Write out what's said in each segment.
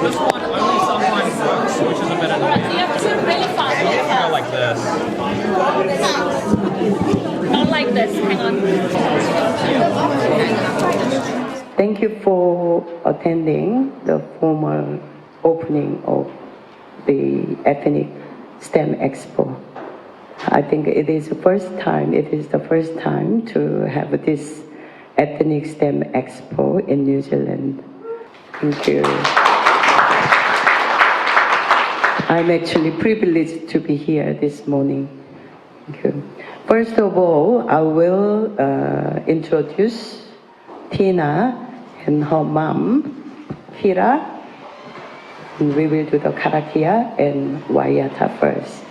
This one only sometimes works, which is a bit annoying. You have to do it really fast. Go like this. Not like this. Hang on. Thank you for attending the formal opening of the Ethnic STEM Expo. I think it is the first time to have this Ethnic STEM Expo in New Zealand. Thank you. I'm actually privileged to be here this morning. Thank you. First of all, I will introduce Tina and her mom, Hira. And we will do the Karakia and Wayata first.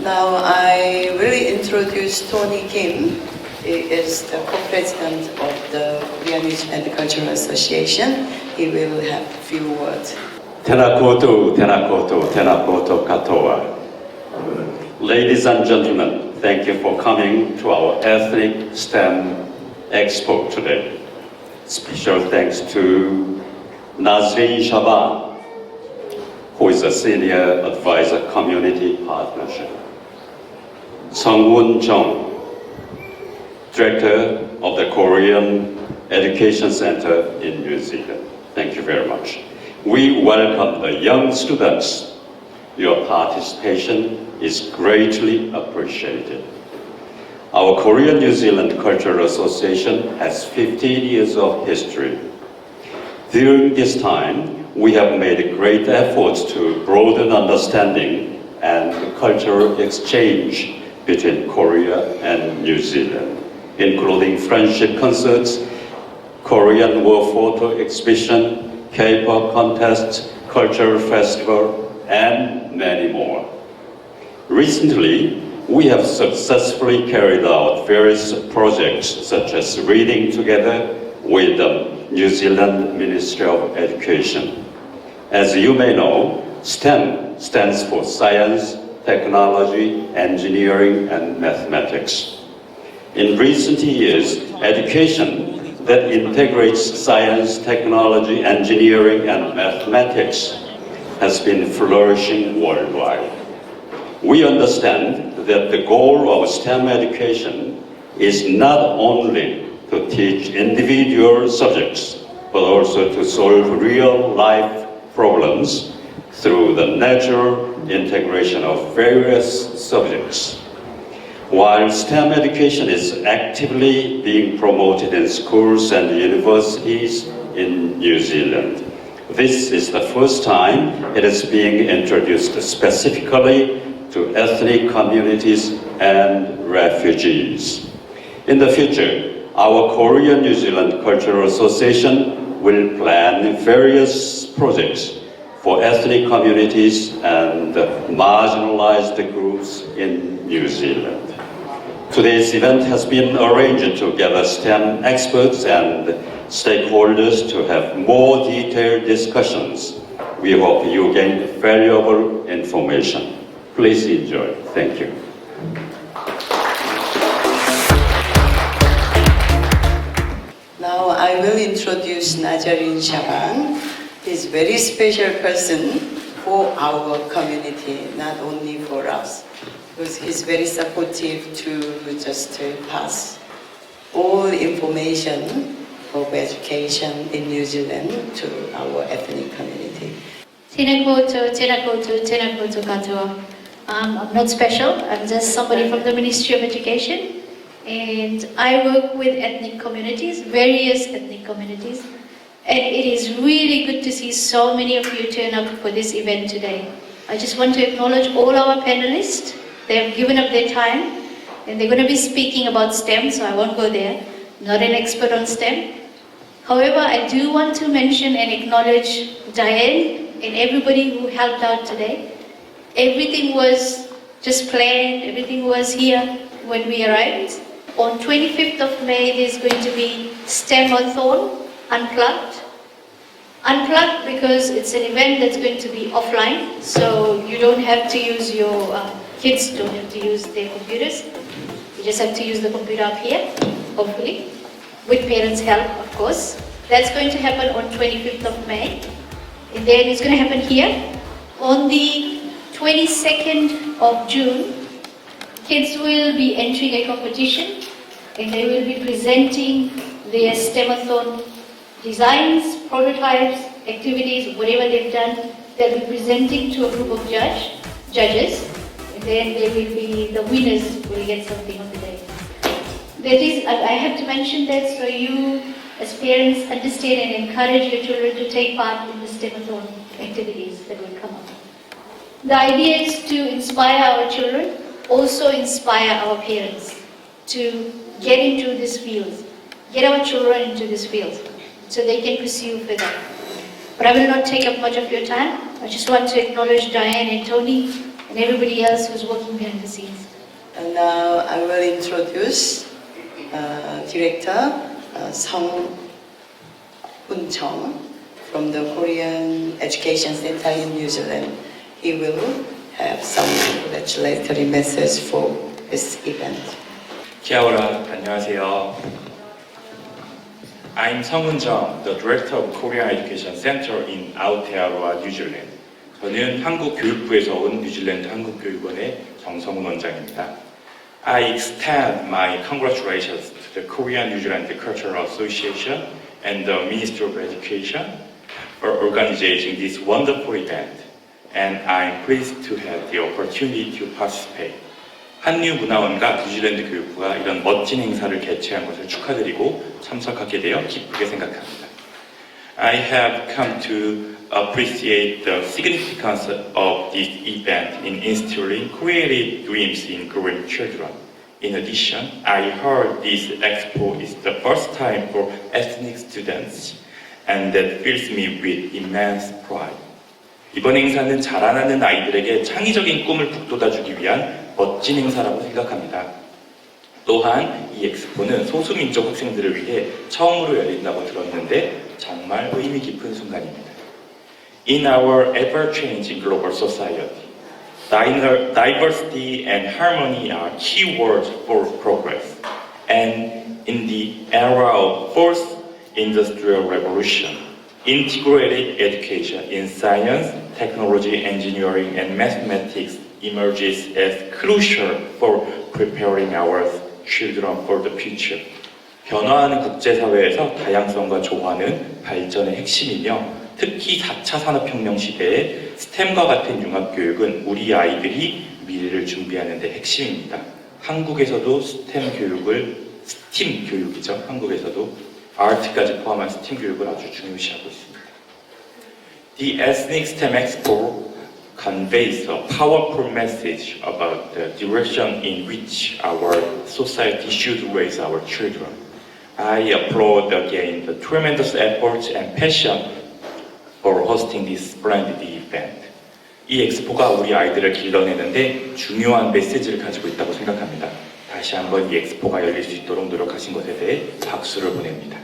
Now I will introduce Tony Kim. He is the co-president of the Korean Youth and Cultural Association. He will have a few words. Tenakoto katoa. Ladies and gentlemen, thank you for coming to our Ethnic STEM Expo today. Special thanks to Najarin Shaban, who is a senior advisor community partnership. Sungwoon Jung, director of the Korean Education Center in New Zealand. Thank you very much. We welcome the young students. Your participation is greatly appreciated. Our Korean New Zealand Cultural Association has 15 years of history. During this time, we have made great efforts to broaden understanding and cultural exchange between Korea and New Zealand, including friendship concerts, Korean war photo exhibition, K-pop contests, cultural festival, and many more. Recently, we have successfully carried out various projects such as reading together with the New Zealand Ministry of Education. As you may know, STEM stands for science, technology, engineering, and mathematics. In recent years, education that integrates science, technology, engineering, and mathematics has been flourishing worldwide. We understand that the goal of STEM education is not only to teach individual subjects, but also to solve real-life problems through the natural integration of various subjects. While STEM education is actively being promoted in schools and universities in New Zealand, this is the first time it is being introduced specifically to ethnic communities and refugees. In the future, our Korea-New Zealand Cultural Association will plan various projects for ethnic communities and marginalized groups in New Zealand. Today's event has been arranged to gather STEM experts and stakeholders to have more detailed discussions. We hope you gain valuable information. Please enjoy. Thank you. Now I will introduce Najarin Shaban. He's a very special person for our community, not only for us, because he's very supportive to just pass all information of education in New Zealand to our ethnic community. I'm not special, I'm just somebody from the Ministry of Education, and I work with ethnic communities, various ethnic communities, and it is really good to see so many of you turn up for this event today. I just want to acknowledge all our panelists. They have given up their time, and they're going to be speaking about STEM, so I won't go there. I'm not an expert on STEM. However, I do want to mention and acknowledge Diane and everybody who helped out today. Everything was just planned, everything was here when we arrived. On 25th of May, there's going to be STEM-a-thon, Unplugged. Unplugged because it's an event that's going to be offline, so you don't have to use your, kids don't have to use their computers. You just have to use the computer up here, hopefully, with parents' help, of course. That's going to happen on 25th of May. And then it's going to happen here. On the 22nd of June, kids will be entering a competition and they will be presenting their STEM-a-thon designs, prototypes, activities, whatever they've done. They'll be presenting to a group of judges, and then they will be, the winners will get something on the day. That is, I have to mention that so you as parents understand and encourage your children to take part in the STEM-a-thon activities that will come up. The idea is to inspire our children, also inspire our parents to get into this field, get our children into this field so they can pursue further. But I will not take up much of your time. I just want to acknowledge Diane and Tony and everybody else who's working behind the scenes. And now I will introduce Director Soe Choy from the Korean Education Center in New Zealand. He will have some congratulatory message for this event. Kia ora, 안녕하세요. I'm 성은정, the Director of Korean Education Center in Aotearoa, New Zealand. 저는 한국교육부에서 온 뉴질랜드 한국교육원의 정성훈 원장입니다. I extend my congratulations to the Korean New Zealand Cultural Association and the Ministry of Education for organizing this wonderful event, and I'm pleased to have the opportunity to participate. 한류문화원과 뉴질랜드 교육부가 이런 멋진 행사를 개최한 것을 축하드리고 참석하게 되어 기쁘게 생각합니다. I have come to appreciate the significance of this event in instilling creative dreams in Korean children. In addition, I heard this expo is the first time for ethnic students, and that fills me with immense pride. 이번 행사는 자라나는 아이들에게 창의적인 꿈을 북돋아주기 위한 멋진 행사라고 생각합니다. 또한 이 엑스포는 소수민족 학생들을 위해 처음으로 열린다고 들었는데 정말 의미 깊은 순간입니다. In our ever-changing global society, diversity and harmony are key words for progress. And in the era of fourth industrial revolution, integrated education in science, technology, engineering, and mathematics emerges as crucial for preparing our children for the future. 변화하는 국제사회에서 다양성과 조화는 발전의 핵심이며 특히 4차 산업혁명 시대에 스템과 같은 융합교육은 우리 아이들이 미래를 준비하는 데 핵심입니다. 한국에서도 스템 교육이죠. 한국에서도 아트까지 포함한 스템 교육을 아주 중요시하고 있습니다. The Ethnic STEM Expo conveys a powerful message about the direction in which our society should raise our children. I applaud again the tremendous efforts and passion for hosting this splendid event. 이 엑스포가 우리 아이들을 길러내는데 중요한 메시지를 가지고 있다고 생각합니다. 다시 한번 이 엑스포가 열릴 수 있도록 노력하신 것에 대해 박수를 보냅니다.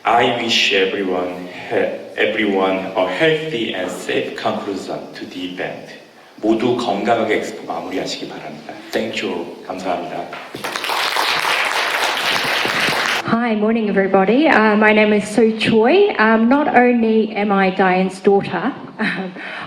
I wish everyone a healthy and safe conclusion to the event. 모두 건강하게 엑스포 마무리하시기 바랍니다. Thank you. 감사합니다. Hi, morning everybody. My name is Soe Choy. Not only am I Diane's daughter,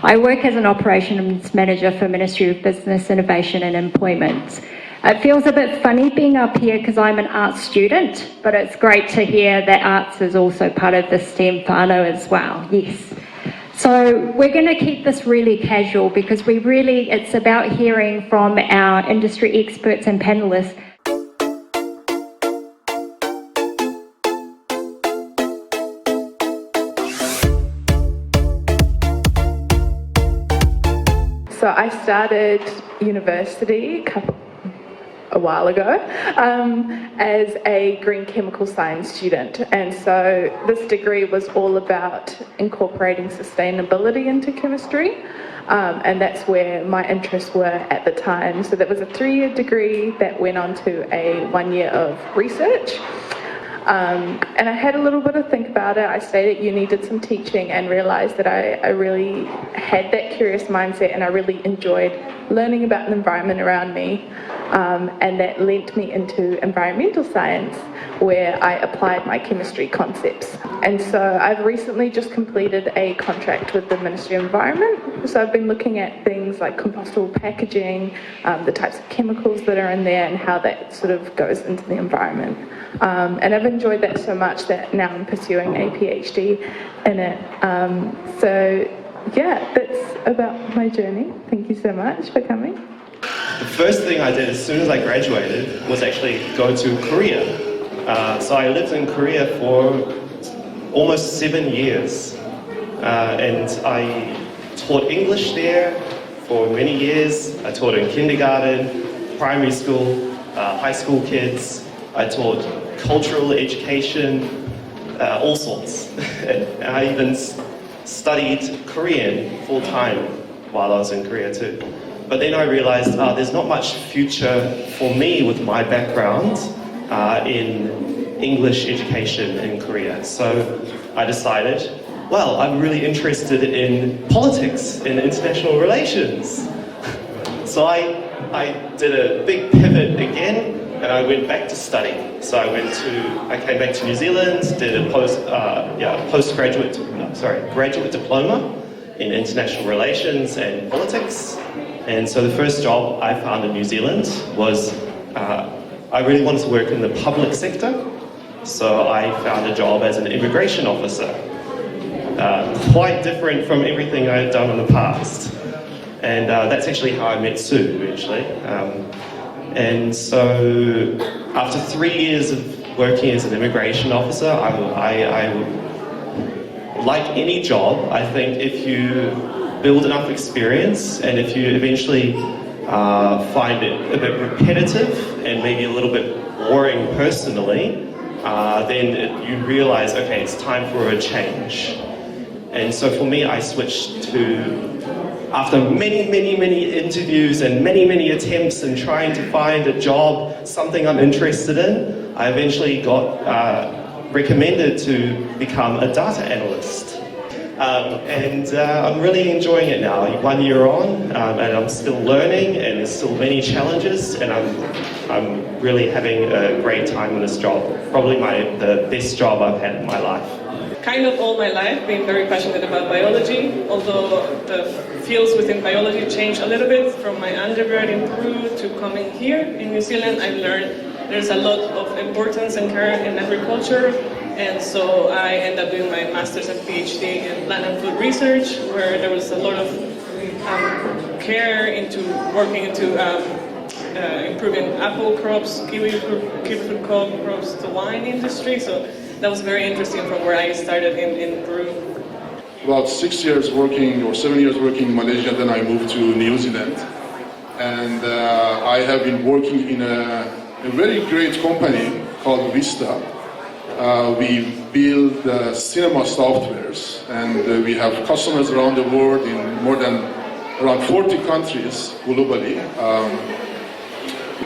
I work as an operations manager for Ministry of Business, Innovation and Employment. It feels a bit funny being up here because I'm an arts student, but it's great to hear that arts is also part of the STEM whānau as well, yes. So we're going to keep this really casual because it's about hearing from our industry experts and panellists. So I started university a while ago as a green chemical science student, and so this degree was all about incorporating sustainability into chemistry, and that's where my interests were at the time. So that was a 3-year degree that went on to a 1 year of research. And I had a little bit of think about it. I stayed at uni, did some teaching, and realised that I really had that curious mindset, and I really enjoyed learning about the environment around me, and that lent me into environmental science, where I applied my chemistry concepts. And so I've recently just completed a contract with the Ministry of Environment. So I've been looking at things like compostable packaging, the types of chemicals that are in there, and how that sort of goes into the environment. And I've enjoyed that so much that now I'm pursuing a PhD in it. So yeah, that's about my journey. Thank you so much for coming. The first thing I did as soon as I graduated was actually go to Korea. So I lived in Korea for almost 7 years, and I taught English there for many years. I taught in kindergarten, primary school, high school kids. I taught cultural education, all sorts. And I even studied Korean full-time while I was in Korea too. But then I realized there's not much future for me with my background in English education in Korea. So I decided, well, I'm really interested in politics, in international relations. So I did a big pivot again, and I went back to study. So I came back to New Zealand, did a graduate diploma in international relations and politics. And so the first job I found in New Zealand was, I really wanted to work in the public sector. So I found a job as an immigration officer. Quite different from everything I had done in the past. And that's actually how I met Sue, actually. And so after 3 years of working as an immigration officer, like any job, I think if you build enough experience and if you eventually find it a bit repetitive and maybe a little bit boring personally, then you realize, okay, it's time for a change. And so for me, I switched to, after many interviews and many attempts and trying to find a job, something I'm interested in, I eventually got recommended to become a data analyst. And I'm really enjoying it now. 1 year on, and I'm still learning, and there's still many challenges, and I'm really having a great time in this job. Probably the best job I've had in my life. Kind of all my life been very passionate about biology, although the fields within biology changed a little bit from my undergrad in Peru to coming here in New Zealand. I've learned there's a lot of importance and care in agriculture, and so I ended up doing my master's and PhD in plant and food research, where there was a lot of care into working into improving apple crops, kiwi fruit crops, the wine industry. So that was very interesting from where I started in Peru. About 6 years working, or 7 years working in Malaysia, then I moved to New Zealand. And I have been working in a very great company called Vista. We build cinema softwares, and we have customers around the world in more than around 40 countries globally.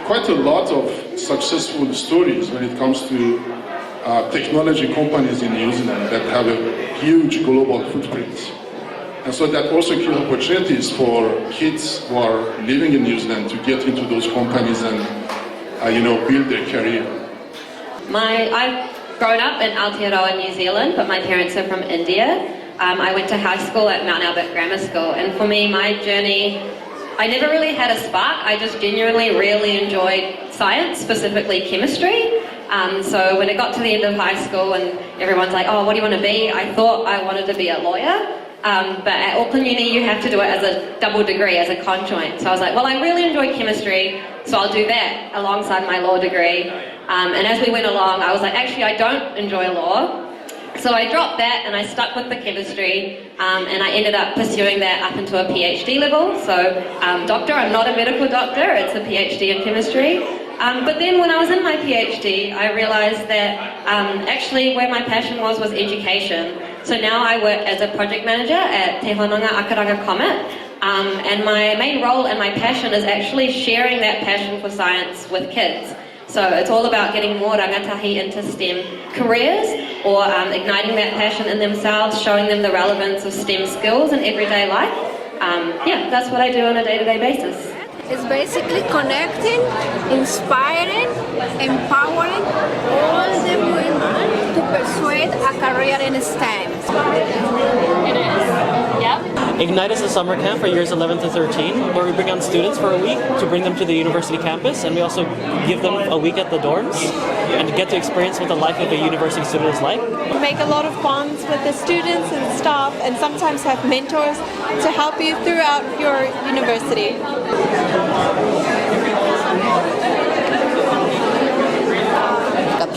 Quite a lot of successful stories when it comes to technology companies in New Zealand that have a huge global footprint. And so that also gives opportunities for kids who are living in New Zealand to get into those companies and build their career. I've grown up in Aotearoa, New Zealand, but my parents are from India. I went to high school at Mount Albert Grammar School, and for me, my journey, I never really had a spark. I just genuinely really enjoyed science, specifically chemistry. So when it got to the end of high school and everyone's like, oh, what do you want to be? I thought I wanted to be a lawyer. But at Auckland Uni, you have to do it as a double degree, as a conjoint. So I was like, well, I really enjoy chemistry, so I'll do that alongside my law degree. And as we went along, I was like, actually, I don't enjoy law. So I dropped that and I stuck with the chemistry, and I ended up pursuing that up into a PhD level. So doctor, I'm not a medical doctor, it's a PhD in chemistry. But then when I was in my PhD, I realized that actually where my passion was education. So now I work as a project manager at Te Hononga Akaranga Comet, and my main role and my passion is actually sharing that passion for science with kids. So it's all about getting more rangatahi into STEM careers, or igniting that passion in themselves, showing them the relevance of STEM skills in everyday life. That's what I do on a day-to-day basis. It's basically connecting, inspiring, empowering all the women to persuade a career in STEM. It is. Yep. Ignite is a summer camp for years 11 to 13, where we bring on students for a week to bring them to the university campus, and we also give them a week at the dorms and get to experience what the life of a university student is like. We make a lot of bonds with the students and staff, and sometimes have mentors to help you throughout your university.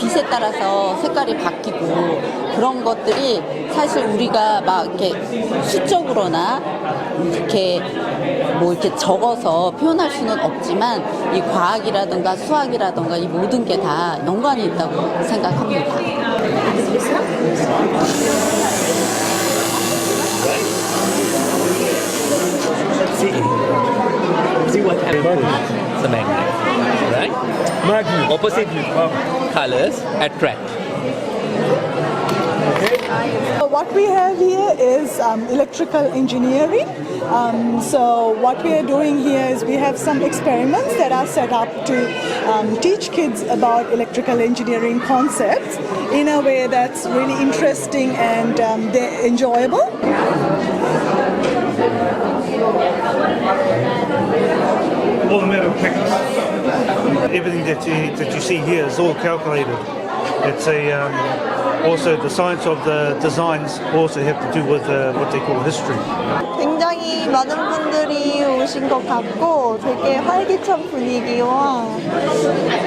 빛에 따라서 색깔이 바뀌고 그런 것들이 사실 우리가 막 이렇게 수적으로나 이렇게 이렇게 적어서 표현할 수는 없지만 이 과학이라든가 수학이라든가 이 모든 게 다 연관이 있다고 생각합니다. See what happens? It's a magnet, right? Magnet. Opposite colors attract. What we have here is electrical engineering. So what we are doing here is we have some experiments that are set up to teach kids about electrical engineering concepts in a way that's really interesting and they're enjoyable. All the mathematics, everything that you see here is all calculated. It's also the science of the designs also have to do with what they call history. 굉장히 많은 분들이 오신 것 같고 되게 활기찬 분위기와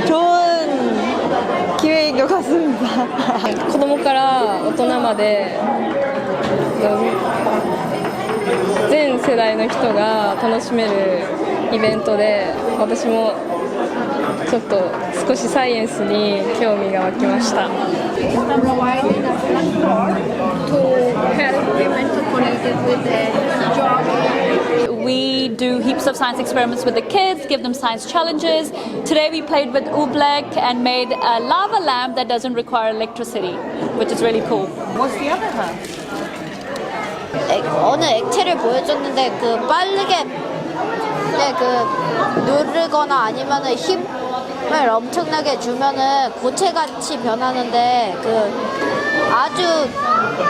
좋은 기획인 것 같습니다. 子供から大人まで全世代の人が楽しめるイベントで、私もちょっと少しサイエンスに興味が湧きました。We do heaps of science experiments with the kids, give them science challenges. Today we played with oobleck and made a lava lamp that doesn't require electricity, which is really cool. What's the other half? 어느 액체를 보여줬는데 그 빠르게 누르거나 아니면은 힘을 엄청나게 주면은 고체같이 변하는데 아주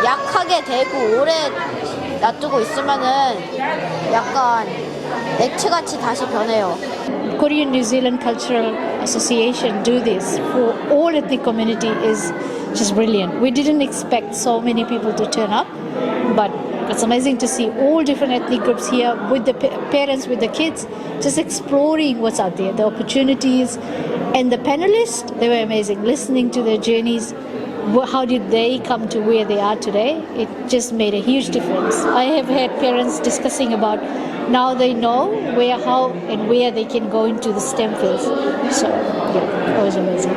약하게 대고 오래 놔두고 있으면은 약간 액체같이 다시 변해요. Korean New Zealand Cultural Association do this for all ethnic community is just brilliant. We didn't expect so many people to turn up, but it's amazing to see all different ethnic groups here with the parents, with the kids, just exploring what's out there, the opportunities. And the panelists, they were amazing, listening to their journeys. How did they come to where they are today? It just made a huge difference. I have had parents discussing about now they know where, how, and where they can go into the STEM fields. So, yeah, it was amazing.